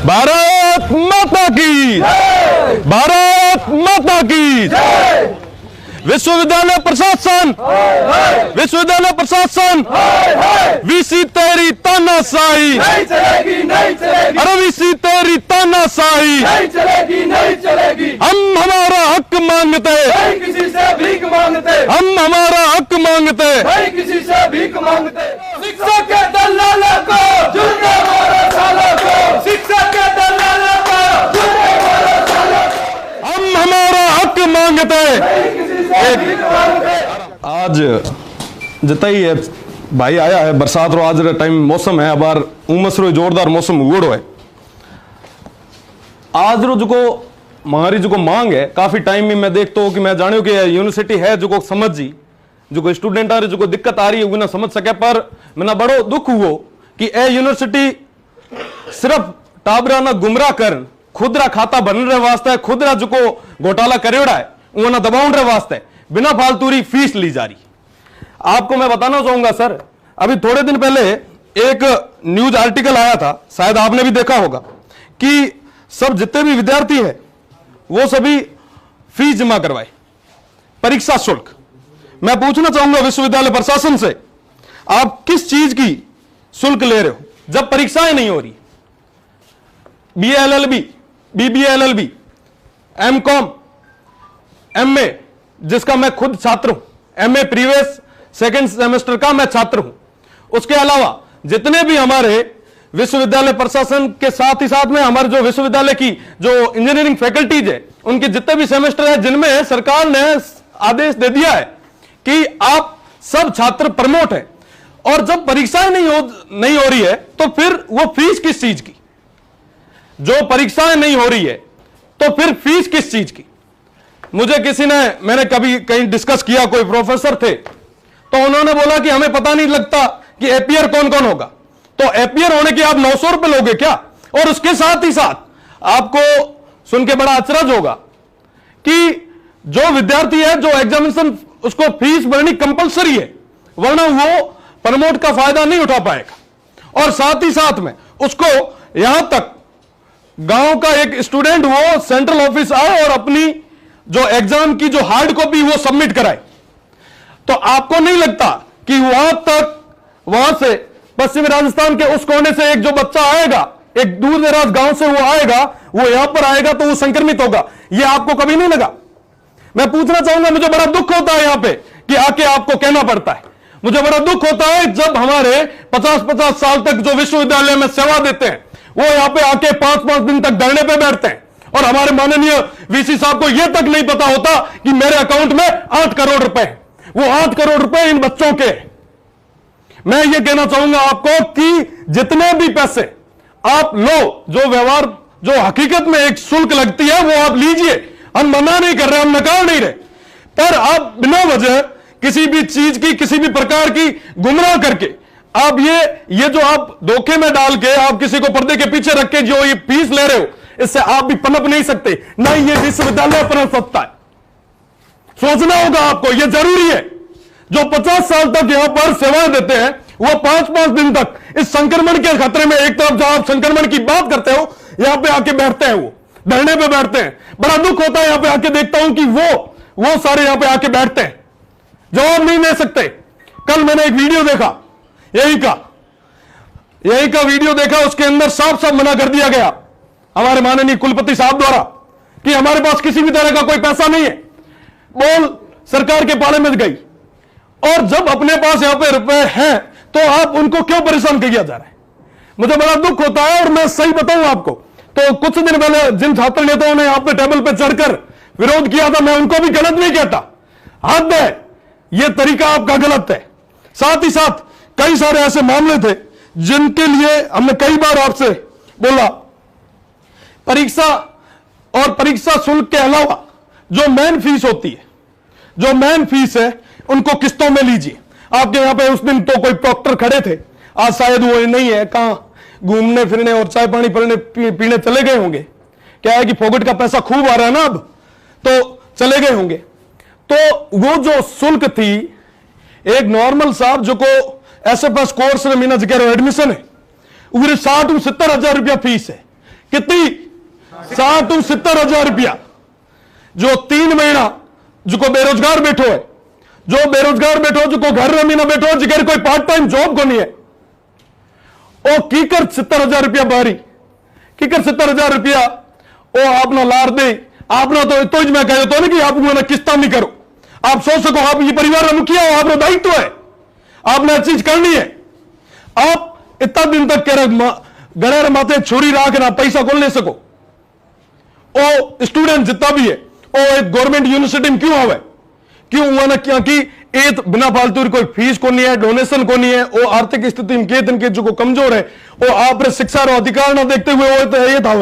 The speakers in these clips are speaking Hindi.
भारत माता की, भारत माता की। विश्वविद्यालय प्रशासन, विश्वविद्यालय प्रशासन, वीसी तेरी तानाशाही नहीं चलेगी, नहीं चलेगी। अरे वीसी तेरी तानाशाही नहीं चलेगी, नहीं चलेगी। हम हमारा हक मांगते, नहीं किसी से भीख मांगते। हम हमारा हक मांगते, नहीं किसी से भीख मांगते। शिक्षा के दलालों को जुर्म मारो सालों को, शिक्षा के दलालों को जुर्म मारो सालों को। हम हमारा हक मांगते, आज जताई है भाई आया है बरसात रो आज टाइम मौसम है अबार उमस रो जोरदार मौसम हुओड़ो है। आज रो जो हमारी जो मांग है काफी टाइम में मैं देखता हूँ कि मैं जानियो कि यूनिवर्सिटी है जो समझ जी जो स्टूडेंट आ रहे जो दिक्कत आ रही है वो ना समझ सके। पर मैंने बड़ो दुख हुआ कि ए यूनिवर्सिटी सिर्फ टाबरा ना गुमराह कर खुदरा खाता बनने वास्ते खुदरा जो घोटाला करेड़ा है उन्हें दबाने वास्ते बिना फालतूरी फीस ली जा रही। आपको मैं बताना चाहूंगा सर, अभी थोड़े दिन पहले एक न्यूज आर्टिकल आया था, शायद आपने भी देखा होगा, कि सब जितने भी विद्यार्थी हैं वो सभी फीस जमा करवाए, परीक्षा शुल्क। मैं पूछना चाहूंगा विश्वविद्यालय प्रशासन से, आप किस चीज की शुल्क ले रहे हो जब परीक्षाएं नहीं हो रही? BA LLB, BBA LLB, M.Com, MA जिसका मैं खुद छात्र हूं, MA प्रीवियस सेकंड सेमेस्टर का मैं छात्र हूं। उसके अलावा जितने भी हमारे विश्वविद्यालय प्रशासन के साथ ही साथ में हमारे जो विश्वविद्यालय की जो इंजीनियरिंग फैकल्टीज है उनके जितने भी सेमेस्टर है जिनमें सरकार ने आदेश दे दिया है कि आप सब छात्र प्रमोट है, और जब परीक्षाएं नहीं हो रही है तो फिर वो फीस किस चीज की? जो परीक्षाएं नहीं हो रही है तो फिर फीस किस चीज की? मुझे किसी ने, मैंने कभी कहीं डिस्कस किया, कोई प्रोफेसर थे तो उन्होंने बोला कि हमें पता नहीं लगता कि एपीयर कौन कौन होगा, तो एपीयर होने के आप 900 रुपए लोगे क्या? और उसके साथ ही साथ आपको सुन के बड़ा अचरज होगा कि जो विद्यार्थी है जो एग्जामिनेशन उसको फीस भरनी कंपलसरी है, वरना वो प्रमोट का फायदा नहीं उठा पाएगा। और साथ ही साथ में उसको यहां तक गांव का एक स्टूडेंट वो सेंट्रल ऑफिस आए और अपनी जो एग्जाम की जो हार्ड कॉपी वो सबमिट कराए, तो आपको नहीं लगता कि वहां से पश्चिमी राजस्थान के उस कोने से एक जो बच्चा आएगा, एक दूर दराज गांव से वो आएगा, वो यहां पर आएगा तो वो संक्रमित होगा? ये आपको कभी नहीं लगा? मैं पूछना चाहूंगा, मुझे बड़ा दुख होता है यहां पे कि आके आपको कहना पड़ता है। मुझे बड़ा दुख होता है जब हमारे 50-50 साल तक जो विश्वविद्यालय में सेवा देते हैं वो यहां पे आके 5-5 दिन तक धरने पे बैठते हैं, और हमारे माननीय वीसी साहब को यह तक नहीं पता होता कि मेरे अकाउंट में 8 करोड़ रुपए, वो 8 करोड़ रुपए इन बच्चों के। मैं ये कहना चाहूंगा आपको कि जितने भी पैसे आप लो, जो व्यवहार जो हकीकत में एक शुल्क लगती है वो आप लीजिए, हम मना नहीं कर रहे, हम नकार नहीं रहे, पर आप बिना वजह किसी भी चीज की किसी भी प्रकार की गुमराह करके आप ये जो आप धोखे में डाल के आप किसी को पर्दे के पीछे रख के जो ये फीस ले रहे हो, इससे आप भी पनप नहीं सकते, ना ये विश्वविद्यालय पनप सकता है। सोचना होगा आपको, ये जरूरी है। जो 50 साल तक यहां पर सेवाएं देते हैं वो 5-5 दिन तक इस संक्रमण के खतरे में, एक तरफ जहां आप संक्रमण की बात करते हो यहां पे आके बैठते हैं, वो धरने पे बैठते हैं। बड़ा दुख होता है यहां पे आके देखता हूं कि वो सारे यहां पे आके बैठते हैं, जवाब नहीं दे सकते। कल मैंने एक वीडियो देखा, यही का वीडियो देखा, उसके अंदर साफ साफ मना कर दिया गया हमारे माननीय कुलपति साहब द्वारा कि हमारे पास किसी भी तरह का कोई पैसा नहीं है। बोल सरकार के पाले में गई, और जब अपने पास यहां पे रुपए हैं तो आप उनको क्यों परेशान किया जा रहा है? मुझे बड़ा दुख होता है। और मैं सही बताऊं आपको तो कुछ दिन पहले जिन छात्र नेताओं ने यहां पे टेबल पे चढ़कर विरोध किया था, मैं उनको भी गलत नहीं कहता, हद है, यह तरीका आपका गलत है। साथ ही साथ कई सारे ऐसे मामले थे जिनके लिए हमने कई बार आपसे बोला, परीक्षा और परीक्षा शुल्क के अलावा जो मेन फीस होती है, जो मेन फीस है उनको किस्तों में लीजिए। आपके यहां पे उस दिन तो कोई प्रॉक्टर खड़े थे, आज शायद वो नहीं है, कहां घूमने फिरने और चाय पानी पीने चले गए होंगे। क्या है कि फोगट का पैसा खूब आ रहा है ना, अब तो चले गए होंगे। तो वो जो शुल्क थी, एक नॉर्मल साहब जो को एसएफएस कोर्स में मीना जगह एडमिशन है, 60-70 हजार रुपया फीस है। कितनी? 60-70 रुपया। जो 3 महीना जो को बेरोजगार बैठो है, जो बेरोजगार बैठो, जो को घर रमी ना बैठो, जिगर कोई पार्ट टाइम जॉब को नहीं है, ओ कीकर 70,000 रुपया बारी, कीकर 70,000 रुपया ओ आपना लार दे, आपना तो मैं कह तो नहीं कि आप ना किस्ता नहीं करो। आप सोच सको आप ये परिवार का मुखिया हो, आपका दायित्व है, आपने चीज करनी है। आप इतना दिन तक कह रहे गड़े माथे छोरी राख ना पैसा कौन ले सको। ओ स्टूडेंट जितना भी है ओ एक गवर्नमेंट यूनिवर्सिटी में क्यों आवे, क्यों हुआ ना, क्योंकि एक बिना फालतू कोई फीस को नहीं है, डोनेशन को नहीं है, वो आर्थिक स्थिति में के जो कमजोर है वो आप शिक्षा और अधिकार ना देखते हुए वो तो ये था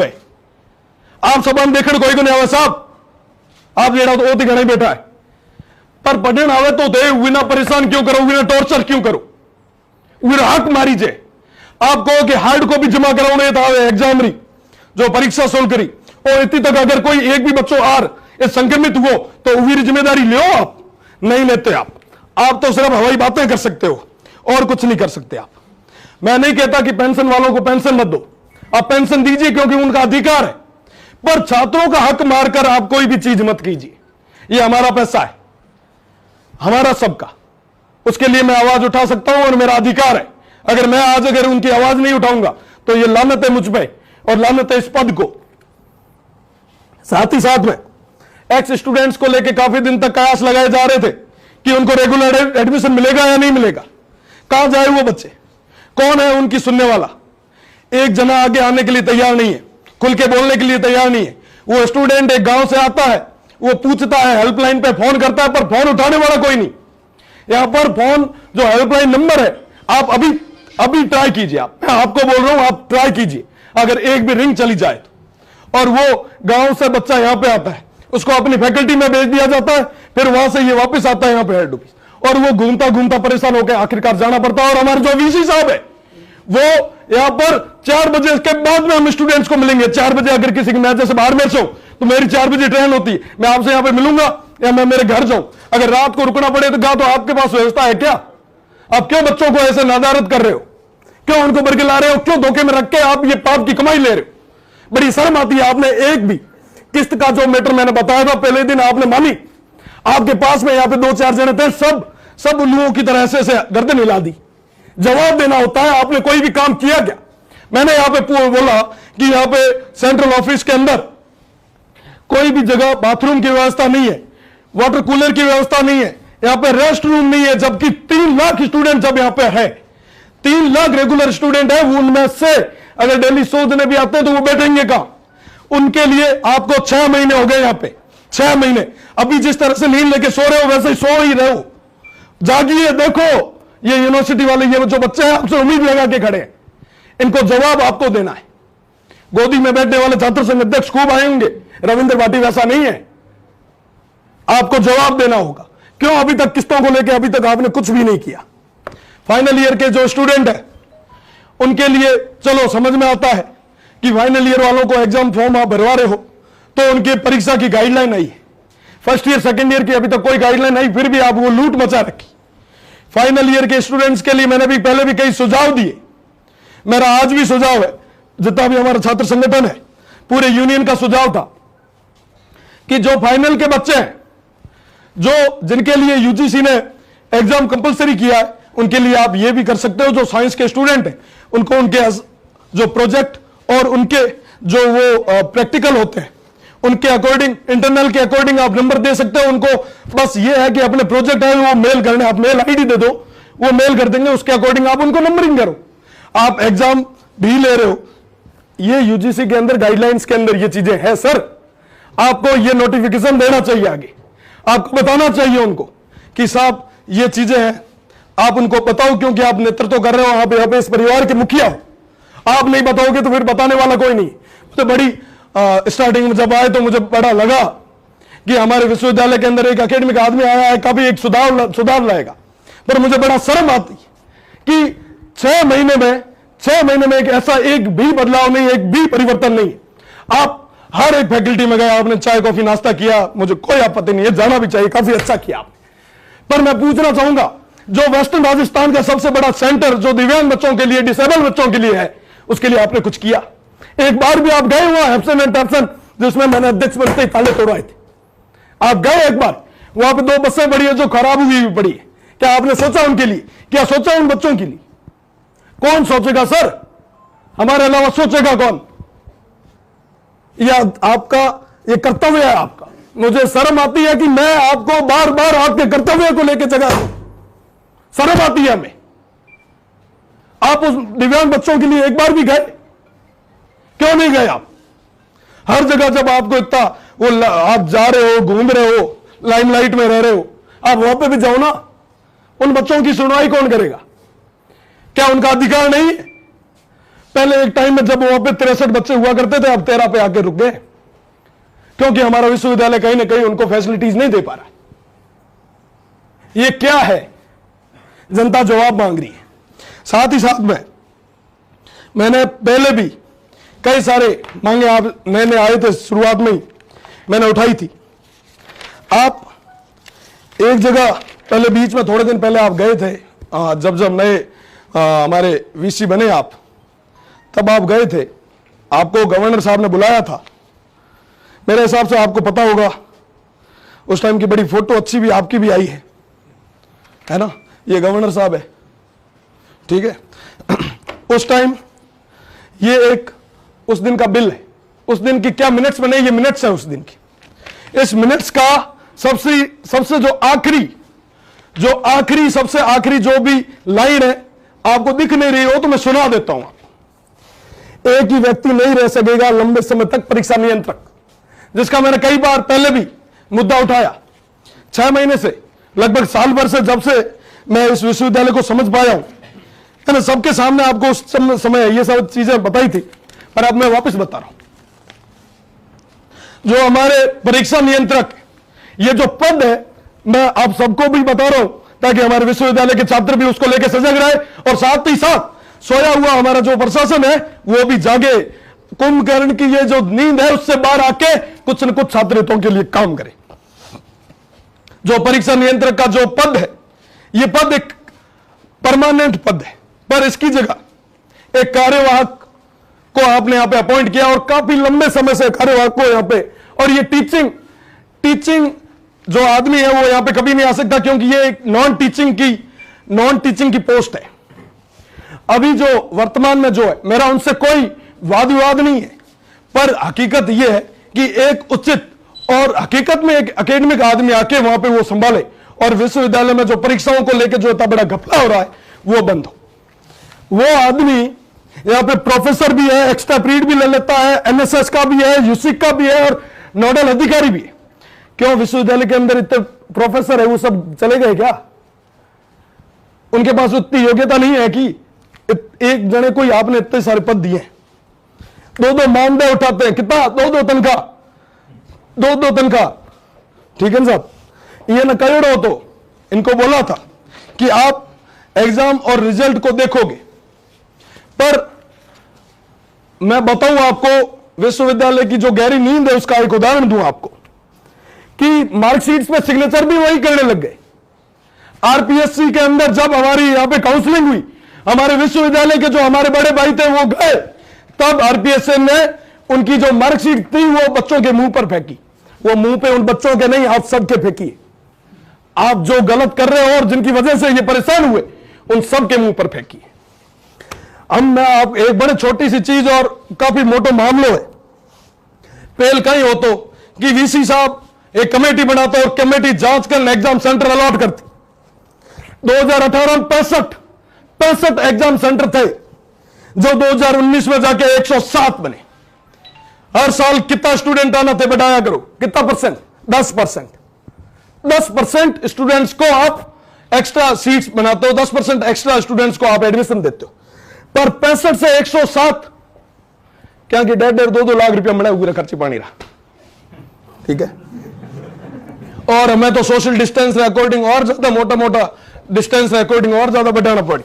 आप सब देखने कोई को नहीं आवे साहब, आप जेड़ा तो घना ही बैठा है, पर पढ़ने आवे तो दे विना परेशान क्यों करो, विना टॉर्चर क्यों करो, विना हक मारी जे। आप कहो कि हार्ड कॉपी जमा कराने था एग्जाम री जो परीक्षा सोल्व करी और इतनी तक अगर कोई एक भी बच्चों आर संक्रमित हो तो उसी जिम्मेदारी लो, आप नहीं लेते। आप तो सिर्फ हवाई बातें कर सकते हो और कुछ नहीं कर सकते आप। मैं नहीं कहता कि पेंशन वालों को पेंशन मत दो, आप पेंशन दीजिए क्योंकि उनका अधिकार है, पर छात्रों का हक मारकर आप कोई भी चीज मत कीजिए। ये हमारा पैसा है, हमारा सबका, उसके लिए मैं आवाज उठा सकता हूं और मेरा अधिकार है। अगर मैं आज अगर उनकी आवाज नहीं उठाऊंगा तो ये लानत है मुझ पे और लानत है इस पद को। साथ ही साथ में एक्स स्टूडेंट्स को लेकर काफी दिन तक कयास लगाए जा रहे थे कि उनको रेगुलर एडमिशन मिलेगा या नहीं मिलेगा, कहां जाए वो बच्चे, कौन है उनकी सुनने वाला। एक जना आगे आने के लिए तैयार नहीं है, खुल के बोलने के लिए तैयार नहीं है। वो स्टूडेंट एक गांव से आता है, वो पूछता है, हेल्पलाइन पे फोन करता है, पर फोन उठाने वाला कोई नहीं। यहां पर फोन जो हेल्पलाइन नंबर है, आप अभी ट्राई कीजिए, मैं आपको बोल रहा हूं, आप ट्राई कीजिए। अगर एक भी रिंग चली जाए तो, और वो गांव से बच्चा यहां पे आता है, उसको अपनी फैकल्टी में भेज दिया जाता है, फिर वहां से ये वापस आता है यहाँ पे हेड ऑफिस, और वो घूमता घूमता परेशान होकर आखिरकार जाना पड़ता है। और हमारे जो वीसी साहब है वो यहां पर 4 बजे के बाद में हम स्टूडेंट्स को मिलेंगे। 4 बजे अगर किसी की मैं जैसे बाहर में हूं तो मेरी 4 बजे ट्रेन होती है, मैं आपसे यहां पे मिलूंगा या मैं मेरे घर जाऊं। अगर रात को रुकना पड़े तो आपके पास व्यवस्था है क्या? आप क्यों बच्चों को ऐसे नादारत कर रहे हो, क्यों उनको बरगला रहे हो, क्यों धोखे में रख के आप ये पाप की कमाई ले रहे हो? बड़ी शर्म आती है। आपने एक भी किस्त का जो मैटर मैंने बताया था पहले दिन आपने मानी, आपके पास में यहां पे 2-4 जने थे, सब उल्लुओं की तरह से गर्दन हिला दी। जवाब देना होता है, आपने कोई भी काम किया क्या? मैंने यहां पे बोला कि यहां पे सेंट्रल ऑफिस के अंदर कोई भी जगह बाथरूम की व्यवस्था नहीं है, वाटर कूलर की व्यवस्था नहीं है, यहां पे रेस्ट रूम नहीं है, जबकि 3 लाख स्टूडेंट जब यहां पे है, 3 लाख रेगुलर स्टूडेंट है, उनमें से अगर डेली 100 जने भी आते हैं तो वो बैठेंगे कहां? उनके लिए आपको 6 महीने हो गए यहां पे, 6 महीने। अभी जिस तरह से नींद लेके सो रहे हो वैसे ही सो ही रहे हो, जागिए। देखो ये यूनिवर्सिटी वाले ये जो बच्चे हैं आपसे उम्मीद लगा के खड़े हैं, इनको जवाब आपको देना है। गोदी में बैठने वाले छात्र संघ अध्यक्ष खूब आए होंगे, रविंद्र भाटी वैसा नहीं है, आपको जवाब देना होगा। क्यों अभी तक किस्तों को लेकर अभी तक आपने कुछ भी नहीं किया? फाइनल ईयर के जो स्टूडेंट है उनके लिए चलो समझ में आता है कि फाइनल ईयर वालों को एग्जाम फॉर्म आप भरवा रहे हो तो उनके परीक्षा की गाइडलाइन आई है। फर्स्ट ईयर सेकंड ईयर की अभी तक कोई गाइडलाइन नहीं, फिर भी आप वो लूट मचा रखी। फाइनल ईयर के स्टूडेंट्स के लिए मैंने भी पहले भी कई सुझाव दिए, मेरा आज भी सुझाव है, जितना भी हमारा छात्र संगठन है पूरे यूनियन का सुझाव था कि जो फाइनल के बच्चे हैं, जो जिनके लिए यूजीसी ने एग्जाम कंपलसरी किया है, उनके लिए आप ये भी कर सकते हो। जो साइंस के स्टूडेंट हैं उनको उनके जो प्रोजेक्ट और उनके जो वो प्रैक्टिकल होते हैं उनके अकॉर्डिंग, इंटरनल के अकॉर्डिंग आप नंबर दे सकते हो उनको। बस ये है कि अपने प्रोजेक्ट है वो मेल करने, आप मेल आईडी दे दो, वो मेल कर देंगे, उसके अकॉर्डिंग आप उनको नंबरिंग करो। आप एग्जाम भी ले रहे हो, ये यूजीसी के अंदर गाइडलाइंस के अंदर ये चीजें हैं सर, आपको ये नोटिफिकेशन देना चाहिए, आगे आपको बताना चाहिए उनको कि साहब ये चीजें हैं, आप उनको बताओ, क्योंकि आप नेतृत्व कर रहे हो, आप यहाँ पे इस परिवार के मुखिया हो। आप नहीं बताओगे तो फिर बताने वाला कोई नहीं। तो बड़ी स्टार्टिंग में जब आए तो मुझे बड़ा लगा कि हमारे विश्वविद्यालय के अंदर एक एकेडमिक आदमी आया है, काफी एक सुधार लाएगा, पर मुझे बड़ा शर्म आती कि 6 महीने में एक ऐसा एक भी बदलाव नहीं, एक भी परिवर्तन नहीं। आप हर एक फैकल्टी में गए, आपने चाय कॉफी नाश्ता किया, मुझे कोई आपत्ति नहीं है, जाना भी चाहिए, काफी अच्छा किया आपने। पर मैं पूछना चाहूंगा, जो वेस्टर्न राजस्थान का सबसे बड़ा सेंटर जो दिव्यांग बच्चों के लिए, डिसेबल बच्चों के लिए है, उसके लिए आपने कुछ किया? एक बार भी आप गए हुआ एब्सेंट एंड एब्सेंट जिसमें मैंने अध्यक्ष बनते ही ताले तोड़वाए थे? आप गए एक बार? वहां पे 2 बसें पड़ी है जो खराब हुई भी पड़ी है। क्या आपने सोचा उनके लिए? क्या सोचा उन बच्चों के लिए? कौन सोचेगा सर? हमारे अलावा सोचेगा कौन? या आपका ये कर्तव्य है आपका? मुझे शर्म आती है कि मैं आपको बार बार आपके कर्तव्य को लेकर जगा दूं। शर्म आती है हमें। आप उस दिव्यांग बच्चों के लिए एक बार भी गए? क्यों नहीं गए आप? हर जगह जब आपको इतना वो आप जा रहे हो, घूम रहे हो, लाइमलाइट में रह रहे हो, आप वहां पे भी जाओ ना। उन बच्चों की सुनवाई कौन करेगा? क्या उनका अधिकार नहीं है? पहले एक टाइम में जब वहां पे 63 बच्चे हुआ करते थे, अब 13 पे आके रुक गए, क्योंकि हमारा विश्वविद्यालय कहीं ना कहीं उनको फैसिलिटीज नहीं दे पा रहा। ये क्या है? जनता जवाब मांग रही है। साथ ही साथ में मैंने पहले भी कई सारे मांगे आप नए आए थे, शुरुआत में ही मैंने उठाई थी। आप एक जगह पहले बीच में थोड़े दिन पहले आप गए थे, जब नए हमारे वीसी बने आप, तब आप गए थे। आपको गवर्नर साहब ने बुलाया था। मेरे हिसाब से आपको पता होगा, उस टाइम की बड़ी फोटो अच्छी भी आपकी भी आई है ना? ये गवर्नर साहब है, ठीक है। उस टाइम ये एक उस दिन का बिल है। उस दिन की क्या मिनट्स बने? ये मिनट्स है उस दिन की। इस मिनट्स का सबसे जो आखिरी सबसे आखिरी जो भी लाइन है, आपको दिख नहीं रही हो तो मैं सुना देता हूं। एक ही व्यक्ति नहीं रह सकेगा लंबे समय तक परीक्षा नियंत्रक, जिसका मैंने कई बार पहले भी मुद्दा उठाया। 6 महीने से, लगभग साल भर से, जब से मैं इस विश्वविद्यालय को समझ पाया हूं, मैंने सबके सामने आपको उस समय ये सब चीजें बताई थी, पर अब मैं वापस बता रहा हूं। जो हमारे परीक्षा नियंत्रक, ये जो पद है, मैं आप सबको भी बता रहा हूं ताकि हमारे विश्वविद्यालय के छात्र भी उसको लेकर सजग रहे, और साथ ही साथ सोया हुआ हमारा जो प्रशासन है वो भी जागे, कुंभकर्ण की ये जो नींद है उससे बाहर आके कुछ न कुछ छात्र हितों के लिए काम करे। जो परीक्षा नियंत्रक का जो पद है, ये पद एक परमानेंट पद है, पर इसकी जगह एक कार्यवाहक को आपने यहां पे अपॉइंट किया, और काफी लंबे समय से कार्यवाहक को यहां पे, और ये टीचिंग जो आदमी है वो यहां पे कभी नहीं आ सकता, क्योंकि ये एक नॉन टीचिंग की पोस्ट है। अभी जो वर्तमान में जो है, मेरा उनसे कोई वाद विवाद नहीं है, पर हकीकत यह है कि एक उचित और हकीकत में एक एकेडमिक आदमी आके वहां पे वो संभाले, और विश्वविद्यालय में जो परीक्षाओं को लेकर जो इतना बड़ा घपला हो रहा है वो बंद हो। वो आदमी यहां पे प्रोफेसर भी है, एक्स्ट्रा पीरियड भी ले लेता है, एनएसएस का भी है, यूसिक का भी है, और नोडल अधिकारी भी है। क्यों विश्वविद्यालय के अंदर इतने प्रोफेसर है, वो सब चले गए क्या? उनके पास उतनी योग्यता नहीं है कि एक जने को ही आपने इतने सारे पद दिए, 2-2 मानदेय उठाते हैं, कितना? 2-2 तनख्वाह, ठीक है ना साहब? ये न करोड़ों, तो इनको बोला था कि आप एग्जाम और रिजल्ट को देखोगे, पर मैं बताऊं आपको विश्वविद्यालय की जो गहरी नींद है उसका एक उदाहरण दूं आपको, कि मार्कशीट्स पे सिग्नेचर भी वही करने लग गए। आरपीएससी के अंदर जब हमारी यहां पे काउंसलिंग हुई, हमारे विश्वविद्यालय के जो हमारे बड़े भाई थे वो गए, तब आरपीएससी ने उनकी जो मार्कशीट थी वो बच्चों के मुंह पर फेंकी। वो मुंह पे उन बच्चों के नहीं, आप सबके फेंकी। आप जो गलत कर रहे हो और जिनकी वजह से ये परेशान हुए, उन सब के मुंह पर फेंकी। मैं आप एक बड़े छोटी सी चीज और काफी मोटो मामलो है। पहल कहीं हो तो कि वीसी साहब एक कमेटी बनाता और कमेटी जांच कर एग्जाम सेंटर अलॉट करती। 2018 में 65 एग्जाम सेंटर थे, जो 2019 में जाके 107 बने। हर साल कितना स्टूडेंट आना थे बढ़ाया करो, कितना परसेंट? 10%। 10% स्टूडेंट्स को आप एक्स्ट्रा सीट्स बनाते हो, 10% एक्स्ट्रा स्टूडेंट्स को आप एडमिशन देते हो, पर 65 से 107 क्या कि 1.5-2 लाख रुपया मिला हुआ खर्ची पानी रहा, ठीक है। और हमें तो सोशल डिस्टेंस अकॉर्डिंग और ज्यादा मोटा डिस्टेंस अकॉर्डिंग और ज्यादा बढ़ाना पड़ी।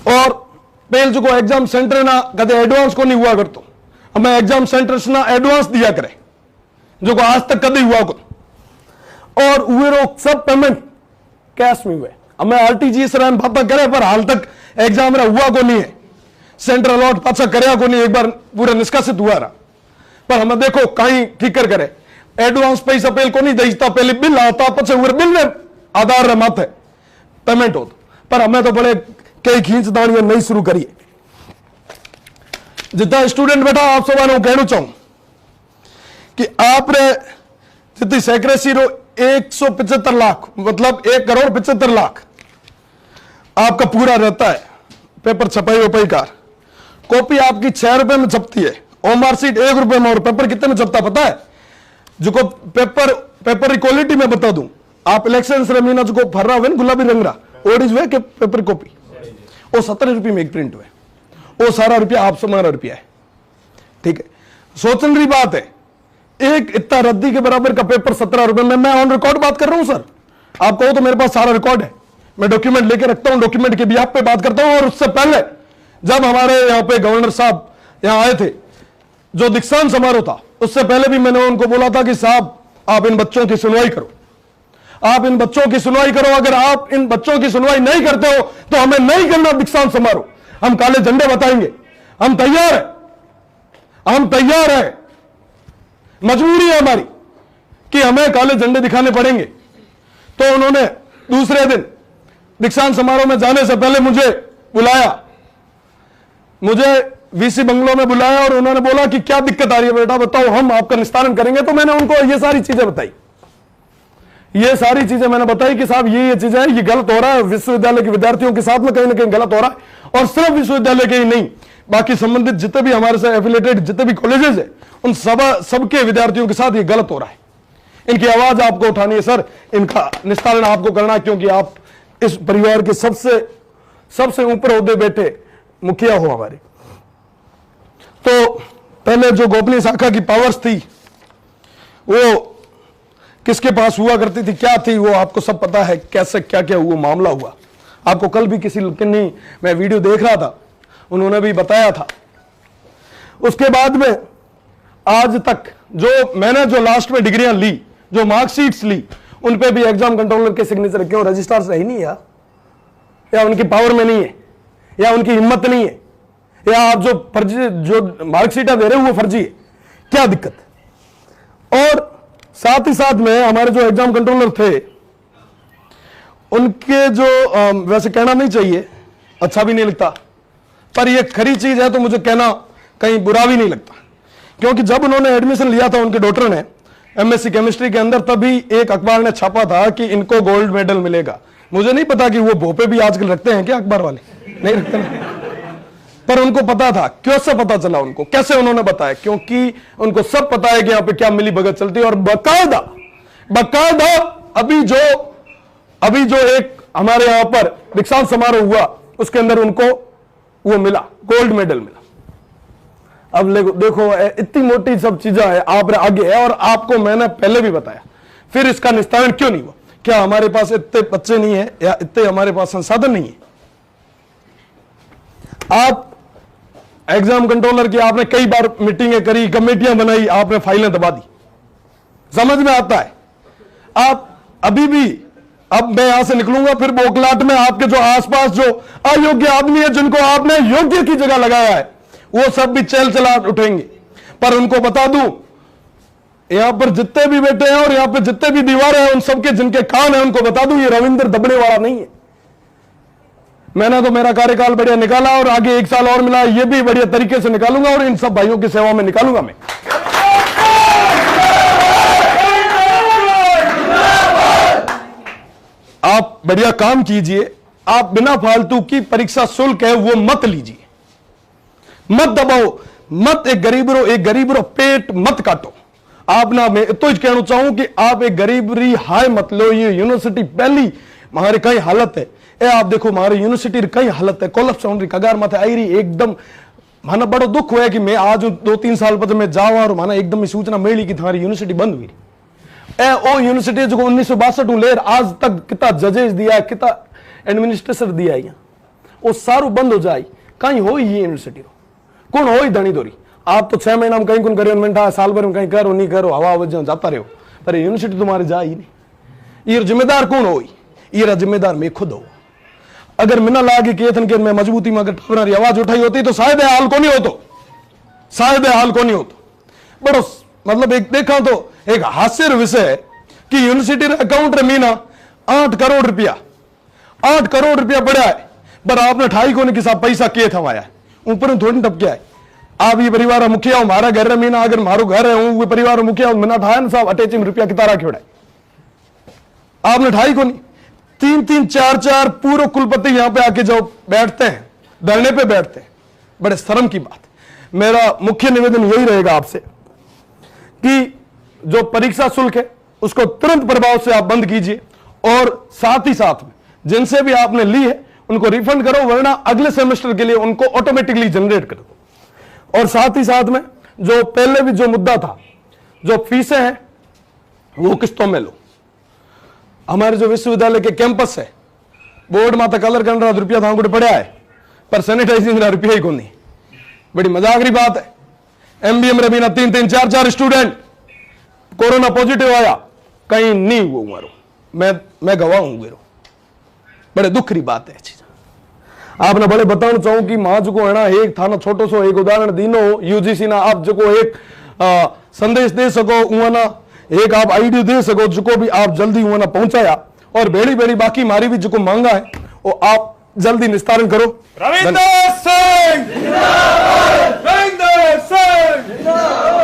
और पहले जो एग्जाम सेंटर ना कदे एडवांस को नहीं हुआ करतो, हमें एग्जाम सेंटर्स ना एडवांस दिया करे, जो को आज तक कदे हुआ को, और वे सब पेमेंट कैश में हुए। हमें आरटीजीएस बात करे, पर हाल तक एग्जाम हुआ को नहीं है। सेंटर अलॉट पाछा करया को नहीं, एक बार पूरा निष्कासित हुआ रहा। पर हमें देखो कहीं फिकर करे, एडवांस पैसा पहले को नहीं दईता, पहले बिल आता पचे उर बिल में आधार माथे पेमेंट होता। पर हमें तो बड़े कई खींचदानियां नहीं शुरू करिए। जितना स्टूडेंट बैठा आप सब कहना चाहूं कि आपने जितनी सेक्रेसी रो 175 लाख मतलब 1,75,00,000 आपका पूरा रहता है। पेपर छपाई वपाई का कॉपी आपकी 6 रुपए में छपती है, और मार्कशीट 1 रुपए में। और पेपर कितने में छपता पता है? जो को पेपर की क्वालिटी में बता दूं, आप इलेक्शन सेरेमनी जो को फर रहा हुआ गुलाबी रंग रहा ओडिज हुए के पेपर कॉपी वो 17 रुपये में एक प्रिंट हुए, वो सारा रुपया आप समारा रुपया है। ठीक है, सोचने की बात है, एक इतना रद्दी के बराबर का पेपर 17 रुपए में। मैं ऑन रिकॉर्ड बात कर रहा हूं सर, आप कहो तो मेरे पास सारा रिकॉर्ड है, मैं डॉक्यूमेंट लेके रखता हूं, डॉक्यूमेंट के भी आप पे बात करता हूं। और उससे पहले जब हमारे यहाँ पे गवर्नर साहब यहाँ आए थे, जो दीक्षांत समारोह था, उससे पहले भी मैंने उनको बोला था कि साहब आप इन बच्चों की सुनवाई करो, आप इन बच्चों की सुनवाई करो। अगर आप इन बच्चों की सुनवाई नहीं करते हो तो हमें नहीं करना दीक्षांत समारोह, हम काले झंडे बताएंगे। हम तैयार है, हम तैयार है, मजबूरी है हमारी कि हमें काले झंडे दिखाने पड़ेंगे। तो उन्होंने दूसरे दिन दीक्षांत समारोह में जाने से पहले मुझे बुलाया, मुझे वीसी बंगलो में बुलाया और उन्होंने बोला कि क्या दिक्कत आ रही है बेटा बताओ, हम आपका निस्तारण करेंगे। तो मैंने उनको ये सारी चीजें बताई, ये सारी चीजें मैंने बताई कि साहब ये चीजें हैं, ये गलत हो रहा है, विश्वविद्यालय के विद्यार्थियों के साथ में कहीं ना कहीं गलत हो रहा है। और सिर्फ विश्वविद्यालय के ही नहीं, बाकी संबंधित जितने भी हमारे से एफिलेटेड जितने भी कॉलेजेस है, उन सबके विद्यार्थियों के साथ ये गलत हो रहा है। इनकी आवाज आपको उठानी है सर, इनका निस्तारण आपको करना है, क्योंकि आप इस परिवार के सबसे ऊपर होते बैठे मुखिया हो हमारे। तो पहले जो गोपनीय शाखा की पावर्स थी वो किसके पास हुआ करती थी, क्या थी, वो आपको सब पता है, कैसे क्या क्या हुआ मामला हुआ। आपको कल भी किसी नहीं मैं वीडियो देख रहा था, उन्होंने भी बताया था। उसके बाद में आज तक जो मैंने जो लास्ट में डिग्रियां ली, जो मार्कशीट्स ली, उन पे भी एग्जाम कंट्रोलर के सिग्नेचर क्यों? रजिस्ट्रार सही नहीं है, या उनकी पावर में नहीं है, या उनकी हिम्मत नहीं है, या आप जो फर्जी जो मार्कशीटें दे रहे हो वो फर्जी है, क्या दिक्कत? और साथ ही साथ में हमारे जो एग्जाम कंट्रोलर थे उनके जो वैसे कहना नहीं चाहिए, अच्छा भी नहीं लगता, पर ये खरी चीज है तो मुझे कहना कहीं बुरा भी नहीं लगता। क्योंकि जब उन्होंने एडमिशन लिया था उनके डॉक्टर ने एमएससी केमिस्ट्री के अंदर, तभी एक अखबार ने छापा था कि इनको गोल्ड मेडल मिलेगा। मुझे नहीं पता कि वो भोपे भी आजकल रखते हैं क्या अखबार वाले, नहीं रखते ना। पर उनको पता था। क्यों से पता चला उनको, कैसे उन्होंने बताया? क्योंकि उनको सब पता है कि यहाँ पे क्या मिली भगत चलती है। और बकायदा अभी जो एक हमारे यहाँ पर दीक्षांत समारोह हुआ उसके अंदर उनको वो मिला, गोल्ड मेडल मिला। अब देखो इतनी मोटी सब चीजें है आप आगे है, और आपको मैंने पहले भी बताया, फिर इसका निस्तारण क्यों नहीं हुआ? क्या हमारे पास इतने बच्चे नहीं है, या इतने हमारे पास संसाधन नहीं है? आप एग्जाम कंट्रोलर की आपने कई बार मीटिंगें करी, कमेटियां बनाई, आपने फाइलें दबा दी, समझ में आता है। आप अभी भी, अब मैं यहां से निकलूंगा फिर बोखलाट में आपके जो आसपास जो अयोग्य आदमी है जिनको आपने योग्य की जगह लगाया है, वो सब भी चल चला उठेंगे। पर उनको बता दूं, यहां पर जितने भी बैठे हैं और यहां पर जितने भी दीवारें हैं, उन सबके जिनके कान हैं, उनको बता दूं ये रविंद्र दबने वाला नहीं है। मैंने तो मेरा कार्यकाल बढ़िया निकाला और आगे 1 साल और मिला, ये भी बढ़िया तरीके से निकालूंगा और इन सब भाइयों की सेवा में निकालूंगा मैं। आप बढ़िया काम कीजिए, आप बिना फालतू की परीक्षा शुल्क है वो मत लीजिए, मत दबाओ, मत एक गरीब रो पेट मत काटो। आप ना, मैं तो कहना चाहूं कि आप एक गरीब री हाय मत लो। ये यूनिवर्सिटी पहली हमारे कई हालत है, ए आप देखो हमारी यूनिवर्सिटी कई हालत है, कोलप्स होने कगार माथे आई रही एकदम। माना बड़ो दुख हुआ कि मैं आज 2-3 साल बाद मैं जाऊँ और माना एकदम सूचना मिली कि तुम्हारी यूनिवर्सिटी बंद हुई। ए ओ यूनिवर्सिटी जो 1962 लेर आज तक कितना जजेस दिया, कितना एडमिनिस्ट्रेटर दिया है, वो सारू बंद हो जाए, कहीं हो ये यूनिवर्सिटी कौन हो धनी दोरी। आप तो 6 महीना में कहीं कौन करो, मिनटा साल भर में कहीं करो नहीं करो, हवा वजह जाता रहो, पर यूनिवर्सिटी तुम्हारे जा ही नहीं। ये जिम्मेदार कौन हो? ये जिम्मेदार मैं खुद हो। अगर मिना लागे के थन के मैं मजबूती में अगर ठवरारी आवाज उठाई होती तो शायद ये हाल को नहीं होतो, शायद ये हाल को नहीं होतो। बड़ो मतलब एक देखा तो एक हास्य विषय है कि यूनिवर्सिटी अकाउंट रे मीना 8 करोड़ रुपया पड़ा है, पर आपने ठाई को नहीं कि साहब पैसा के थवाया ऊपर थोड़ी टपके है। आप ये परिवार मुखिया हमारा घर है मीना, अगर मारो घर है हूँ परिवार मुखिया मिना ठाया ना साहब अटैचिंग रुपया कितारा क्यों आपने ठाई को नहीं। 3-3 4-4 पूर्व कुलपति यहां पे आके जो बैठते हैं, धरने पे बैठते हैं, बड़े शर्म की बात। मेरा मुख्य निवेदन यही रहेगा आपसे कि जो परीक्षा शुल्क है उसको तुरंत प्रभाव से आप बंद कीजिए, और साथ ही साथ में जिनसे भी आपने ली है उनको रिफंड करो, वरना अगले सेमेस्टर के लिए उनको ऑटोमेटिकली जनरेट करो। और साथ ही साथ में जो पहले भी जो मुद्दा था, जो फीसें हैं वो किस्तों में लो। हमारे जो विश्वविद्यालय के कैंपस है बोर्ड माता कलर करने रुपया था पड़ा है, पर सैनिटाइजिंग रुपया ही को नहीं। बड़ी मजाक बात है। MBM Rabina 3-3 4-4 student corona positive आया, कहीं नहीं हुआ मारो, मैं गवाह हूं मेरो। बड़े दुख की बात है चीज। आपने बड़े बताना चाहूं कि मां जो है ना एक थाना छोटो सो एक उदाहरण दीनो यूजीसी ना आप जो एक संदेश दे सको उना एक आप आईडी दे सको जो भी आप जल्दी उना पहुंचाया, और बेड़ी बेड़ी बाकी मारी भी जो मांगा है वो आप जल्दी निस्तारण करो। रविंदर सिंह जिंदाबाद, रविंदर सिंह जिंदाबाद।